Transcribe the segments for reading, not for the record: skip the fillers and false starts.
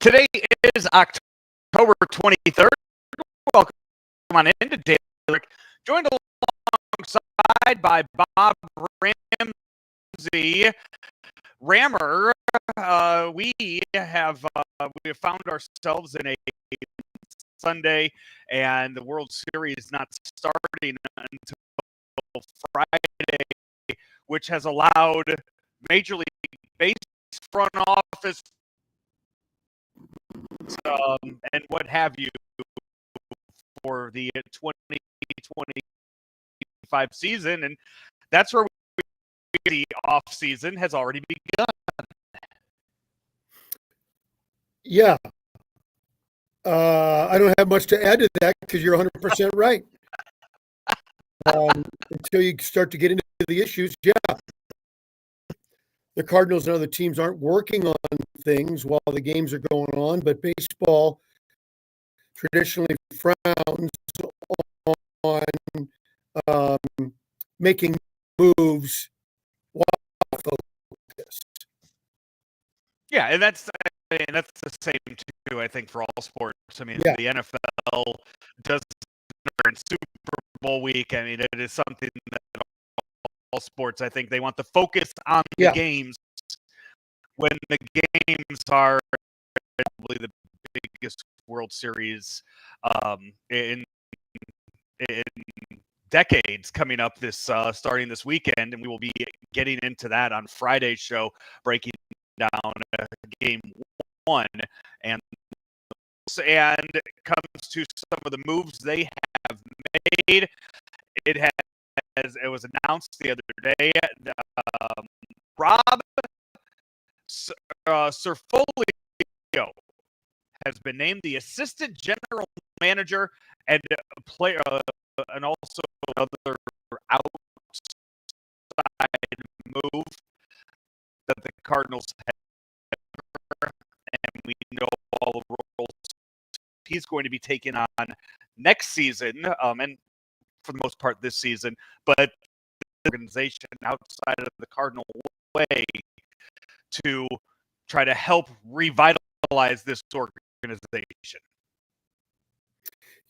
Today is October 23rd. Welcome on into Daily Roderick, joined alongside by Bob Ramsey. Rammer, we have found ourselves in a Sunday, and the World Series not starting until Friday, which has allowed Major League Baseball front office and what have you for the 2025 season, and that's where the off season has already begun. Yeah. I don't have much to add to that because you're 100% right. Until you start to get into the issues, yeah. The Cardinals and other teams aren't working on things while the games are going on, but baseball traditionally frowns on making moves while focused. Yeah, and that's the same too, I think, for all sports. I mean, Yeah. the NFL does during Super Bowl week. I mean, it is something that all sports, I think, they want the focus on the games when the games are probably the biggest World Series in decades coming up this starting this weekend, and we will be getting into that on Friday's show, breaking down game one and comes to some of the moves they have made. It was announced the other day. Rob Serfolio has been named the assistant general manager and player, and also another outside move that the Cardinals have, and we know all the roles he's going to be taking on next season, and for the most part this season, but the organization outside of the Cardinal way to try to help revitalize this organization.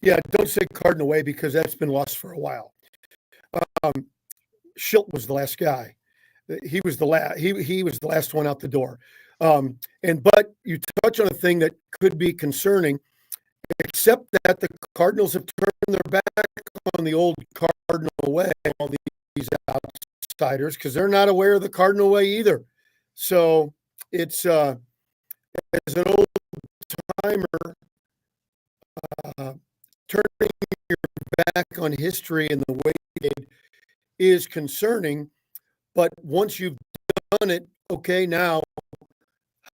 Yeah, don't say Cardinal way because that's been lost for a while. Schilt was the last guy. He was the last. He was the last one out the door. But you touch on a thing that could be concerning, except that the Cardinals have turned their back on the old Cardinal way. All these outsiders, because they're not aware of the Cardinal way either. So it's as an old timer, turning your back on history and the way it is concerning. But once you've done it, okay, now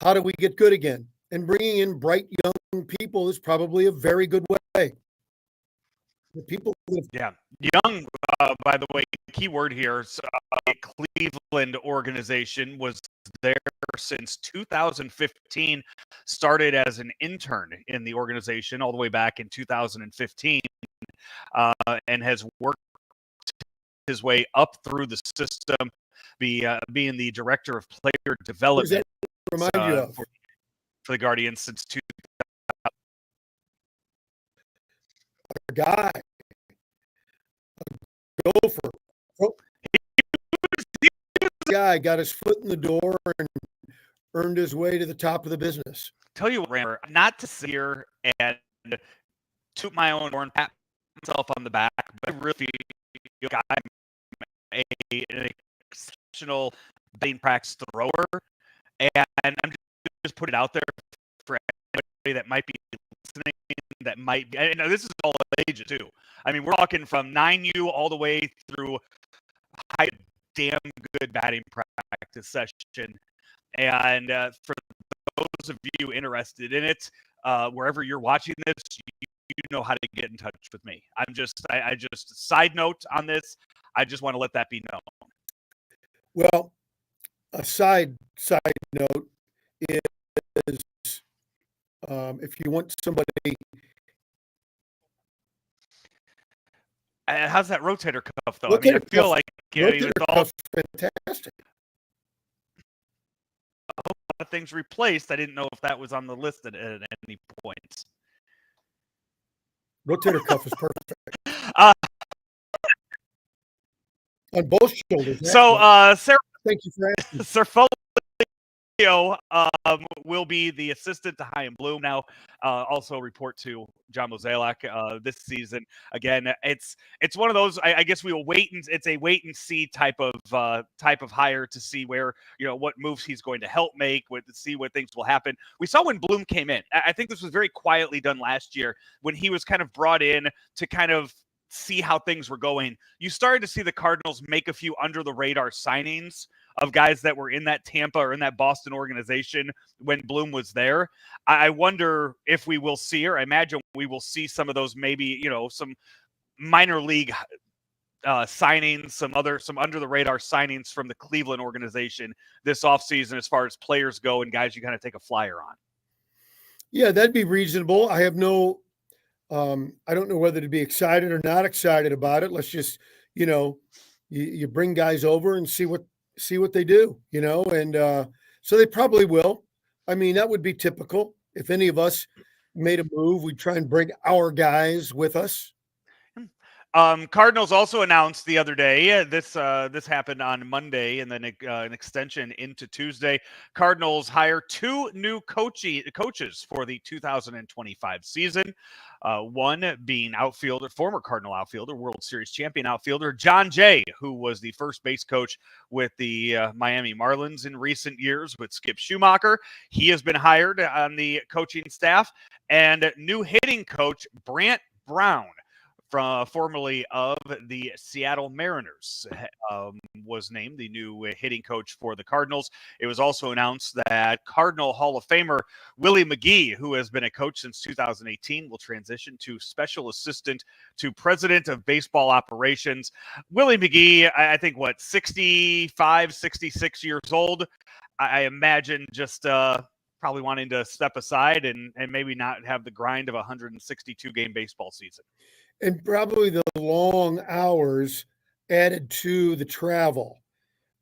how do we get good again? And bringing in bright young people is probably a very good way. The people, yeah, young. By the way, key word here. Cleveland organization was there since 2015. Started as an intern in the organization all the way back in 2015, and has worked his way up through the system, being the director of player development. Remind you of for the Guardians since 2000. A guy, a gopher. Guy got his foot in the door and earned his way to the top of the business. Tell you what, Rammer, not to sit here and toot my own horn, pat myself on the back, but I really feel like I'm an exceptional batting practice thrower, and I'm just put it out there for anybody that might be listening, that might be, and this is all ages too. I mean, we're talking from 9U all the way through high damn good batting practice session. And for those of you interested in it, wherever you're watching this, you know how to get in touch with me. I just side note on this. I just want to let that be known. Well, a side note is if you want somebody. How's that rotator cuff though? I feel like rotator cuff's fantastic. of things replaced. I didn't know if that was on the list at any point. Rotator cuff is perfect Uh, on both shoulders. so, Thank you for asking. Serfolio will be the assistant to Chaim Bloom now. Also report to John Mozeliak this season. Again, it's one of those. I guess we will wait and it's a wait and see type of hire to see where what moves he's going to help make, to see what things will happen. We saw when Bloom came in. I think this was very quietly done last year when he was kind of brought in to kind of see how things were going. You started to see the Cardinals make a few under the radar signings of guys that were in that Tampa or in that Boston organization when Bloom was there. I wonder if we will see, or I imagine we will see some of those, maybe, some minor league signings, some under the radar signings from the Cleveland organization this offseason as far as players go and guys you kind of take a flyer on. Yeah, that'd be reasonable. I have I don't know whether to be excited or not excited about it. Let's just, you bring guys over and see what they do, and so they probably will. I mean, that would be typical. If any of us made a move, we'd try and bring our guys with us. Cardinals also announced the other day, this happened on Monday and then an extension into Tuesday. Cardinals hire 2 new coaches for the 2025 season. One being former Cardinal outfielder, World Series champion outfielder, John Jay, who was the first base coach with the Miami Marlins in recent years with Skip Schumacher. He has been hired on the coaching staff. And new hitting coach, Brant Brown, formerly of the Seattle Mariners, was named the new hitting coach for the Cardinals. It was also announced that Cardinal Hall of Famer Willie McGee, who has been a coach since 2018, will transition to special assistant to president of baseball operations. Willie McGee, I think, 65, 66 years old. I imagine just probably wanting to step aside and maybe not have the grind of a 162-game baseball season. And probably the long hours added to the travel.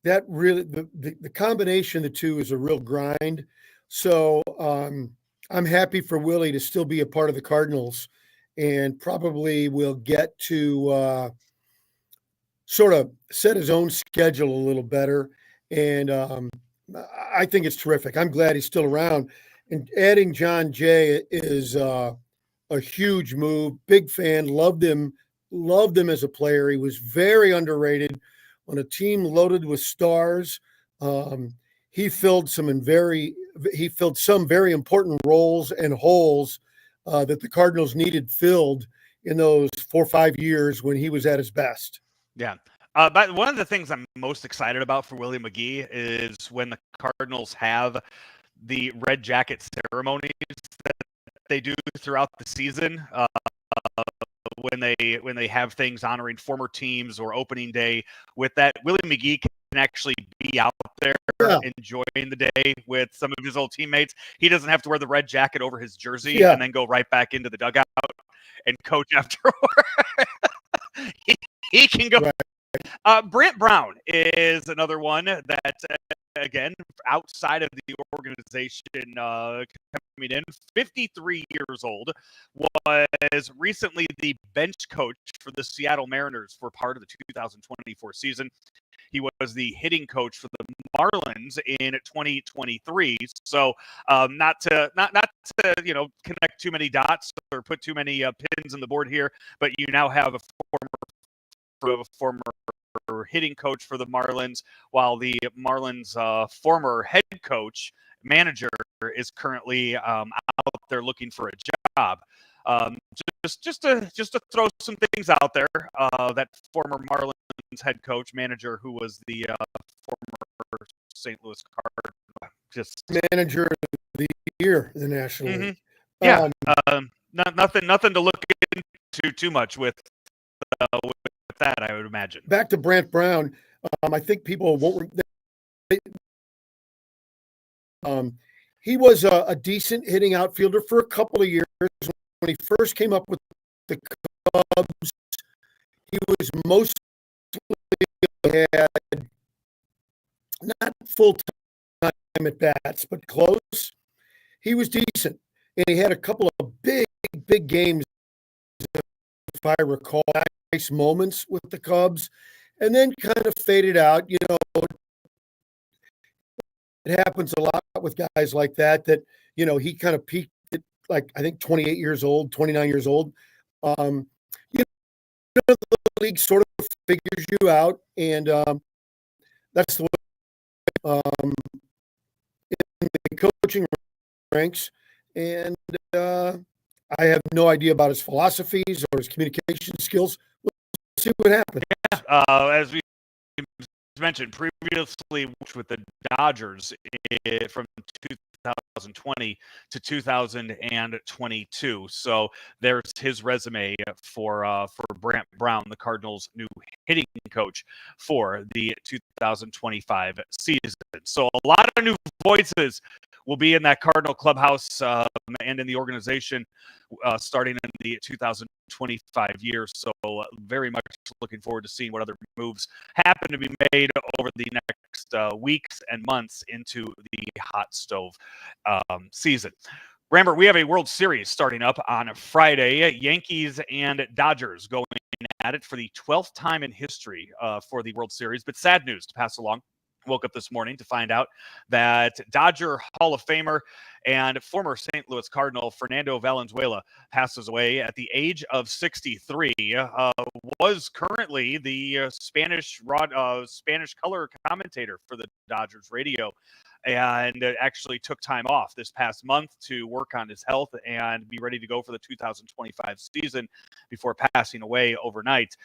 That really, the combination of the two is a real grind. So I'm happy for Willie to still be a part of the Cardinals, and probably will get to sort of set his own schedule a little better. And I think it's terrific. I'm glad he's still around. And adding John Jay is a huge move. Big fan. Loved him as a player. He was very underrated on a team loaded with stars. He filled some very important roles and holes that the Cardinals needed filled in those 4 or 5 years when he was at his best. Yeah. But one of the things I'm most excited about for Willie McGee is when the Cardinals have the red jacket ceremonies that they do throughout the season. When they have things honoring former teams or opening day with that, Willie McGee can actually be out there enjoying the day with some of his old teammates. He doesn't have to wear the red jacket over his jersey and then go right back into the dugout and coach afterward. he can go. Right. Brant Brown is another one that, again, outside of the organization, coming in, 53 years old, was recently the bench coach for the Seattle Mariners for part of the 2024 season. He was the hitting coach for the Marlins in 2023. So not to connect too many dots or put too many pins in the board here, but you now have a former hitting coach for the Marlins, while the Marlins former head coach manager is currently out there looking for a job. Just to throw some things out there, that former Marlins head coach manager who was the former St. Louis Cardinals, just manager of the year in the National League. Yeah, nothing to look into too much with that, I would imagine. Back to Brant Brown, I think people won't. He was a decent hitting outfielder for a couple of years. When he first came up with the Cubs, he was mostly had not full at bats, but close. He was decent, and he had a couple of big games, if I recall, nice moments with the Cubs, and then kind of faded out. It happens a lot with guys like that. He kind of peaked at, like, I think 28 years old, 29 years old. Um, the league sort of figures you out, and that's the way in the coaching ranks. And I have no idea about his philosophies or his communication skills. We'll see what happens. As we mentioned previously, with the Dodgers from 2020 to 2022. So there's his resume for Brant Brown, the Cardinals' new hitting coach for the 2025 season. So a lot of new voices will be in that Cardinal clubhouse and in the organization starting in the 2025 year. So very much looking forward to seeing what other moves happen to be made over the next weeks and months into the hot stove season. Ramber, we have a World Series starting up on Friday. Yankees and Dodgers going at it for the 12th time in history for the World Series. But sad news to pass along. Woke up this morning to find out that Dodger Hall of Famer and former St. Louis Cardinal Fernando Valenzuela passes away at the age of 63. Was currently the Spanish color commentator for the Dodgers radio, and actually took time off this past month to work on his health and be ready to go for the 2025 season before passing away overnight.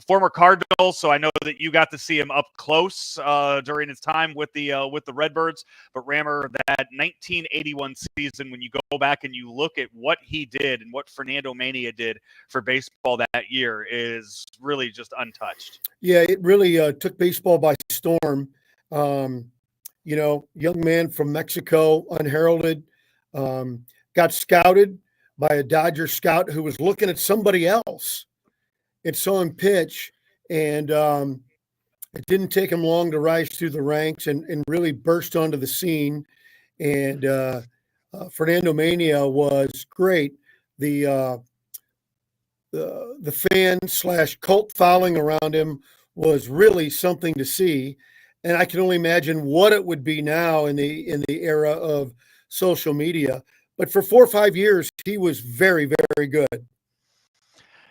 Former Cardinal, so I know that you got to see him up close during his time with the Redbirds. But Rammer, that 1981 season, when you go back and you look at what he did and what Fernando-Mania did for baseball that year, is really just untouched. Yeah, it really took baseball by storm. Young man from Mexico, unheralded, got scouted by a Dodger scout who was looking at somebody else and saw him pitch. And it didn't take him long to rise through the ranks and really burst onto the scene. And Fernando-Mania was great. The fan / cult following around him was really something to see. And I can only imagine what it would be now in the era of social media. But for 4 or 5 years, he was very, very good.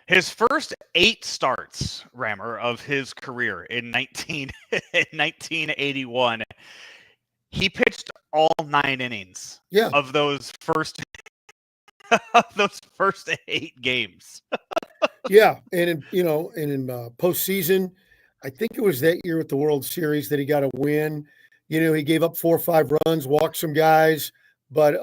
His first 8 starts, Rammer, of his career in 1981, he pitched all 9 innings of those first 8 games. Yeah, and in postseason, I think it was that year with the World Series that he got a win. He gave up 4 or 5 runs, walked some guys, but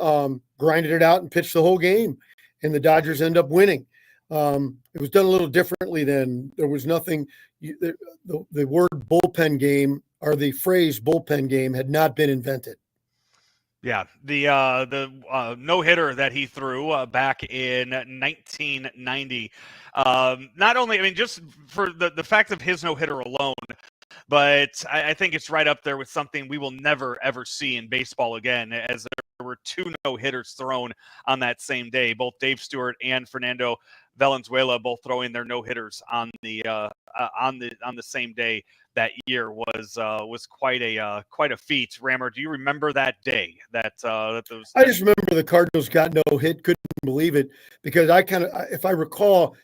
grinded it out and pitched the whole game, and the Dodgers end up winning. It was done a little differently then. There was nothing. The word bullpen game, or the phrase bullpen game, had not been invented. Yeah, the no-hitter that he threw back in 1990. Not only, I mean, just for the fact of his no-hitter alone, but I think it's right up there with something we will never, ever see in baseball again, as there were 2 no-hitters thrown on that same day. Both Dave Stewart and Fernando Valenzuela both throwing their no-hitters on the same day that year was quite a feat. Rammer, do you remember that day? I just remember the Cardinals got no hit. Couldn't believe it, because if I recall,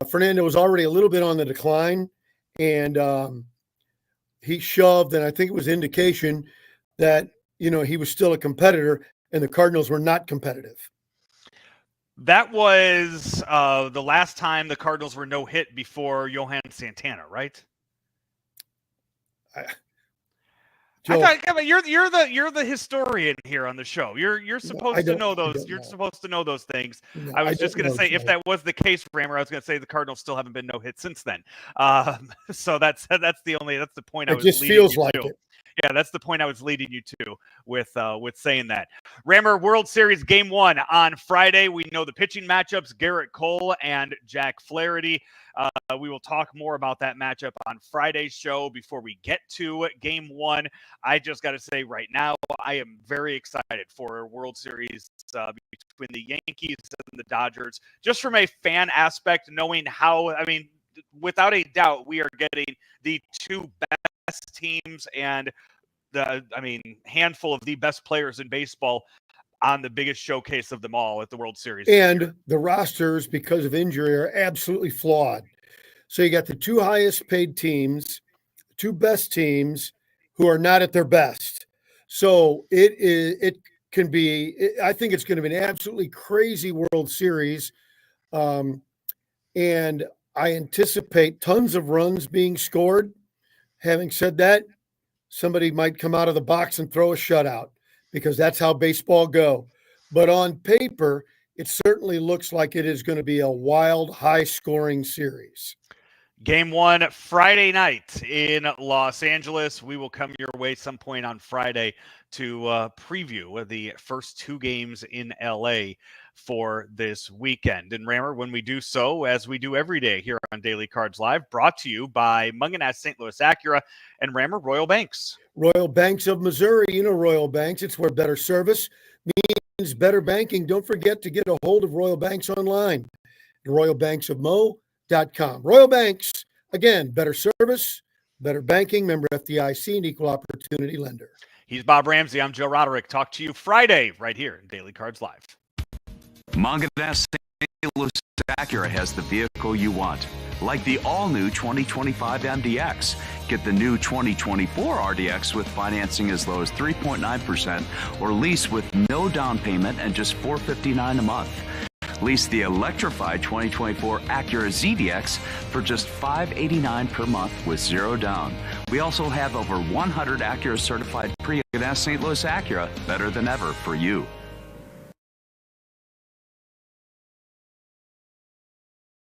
Fernando was already a little bit on the decline, and he shoved, and I think it was indication that he was still a competitor, and the Cardinals were not competitive. That was the last time the Cardinals were no hit before Johan Santana, right? Joe, I thought, you're the historian here on the show. You're supposed to know those. You're supposed to know those things. No, I was just going to say, if that was the case, Rammer, I was going to say the Cardinals still haven't been no hit since then. So that's the point I was. It just feels like it. Yeah, that's the point I was leading you to with saying that. Rammer, World Series Game 1 on Friday. We know the pitching matchups, Garrett Cole and Jack Flaherty. We will talk more about that matchup on Friday's show. Before we get to Game 1, I just got to say right now, I am very excited for a World Series between the Yankees and the Dodgers, just from a fan aspect, knowing how, I mean, without a doubt, we are getting the two best teams and handful of the best players in baseball on the biggest showcase of them all at the World Series. And the rosters, because of injury, are absolutely flawed. So you got the two highest paid teams, two best teams who are not at their best. So I think it's going to be an absolutely crazy World Series. And I anticipate tons of runs being scored. Having said that, somebody might come out of the box and throw a shutout because that's how baseball go. But on paper, it certainly looks like it is going to be a wild, high-scoring series. Game 1, Friday night in Los Angeles. We will come your way some point on Friday to preview the first two games in LA for this weekend. And Rammer, when we do so, as we do every day here on Daily Cards Live, brought to you by Munganess St. Louis Acura and Rammer Royal Banks. Royal Banks of Missouri, you know Royal Banks. It's where better service means better banking. Don't forget to get a hold of Royal Banks online at royalbanksofmo.com. Royal Banks, again, better service, better banking, member FDIC, and equal opportunity lender. He's Bob Ramsey. I'm Joe Roderick. Talk to you Friday right here in Daily Cards Live. Munganess St. Louis Acura has the vehicle you want, like the all-new 2025 MDX. Get the new 2024 RDX with financing as low as 3.9% or lease with no down payment and just $459 a month. Lease the electrified 2024 Acura ZDX for just $589 per month with zero down. We also have over 100 Acura certified pre-St. Louis Acura, better than ever for you.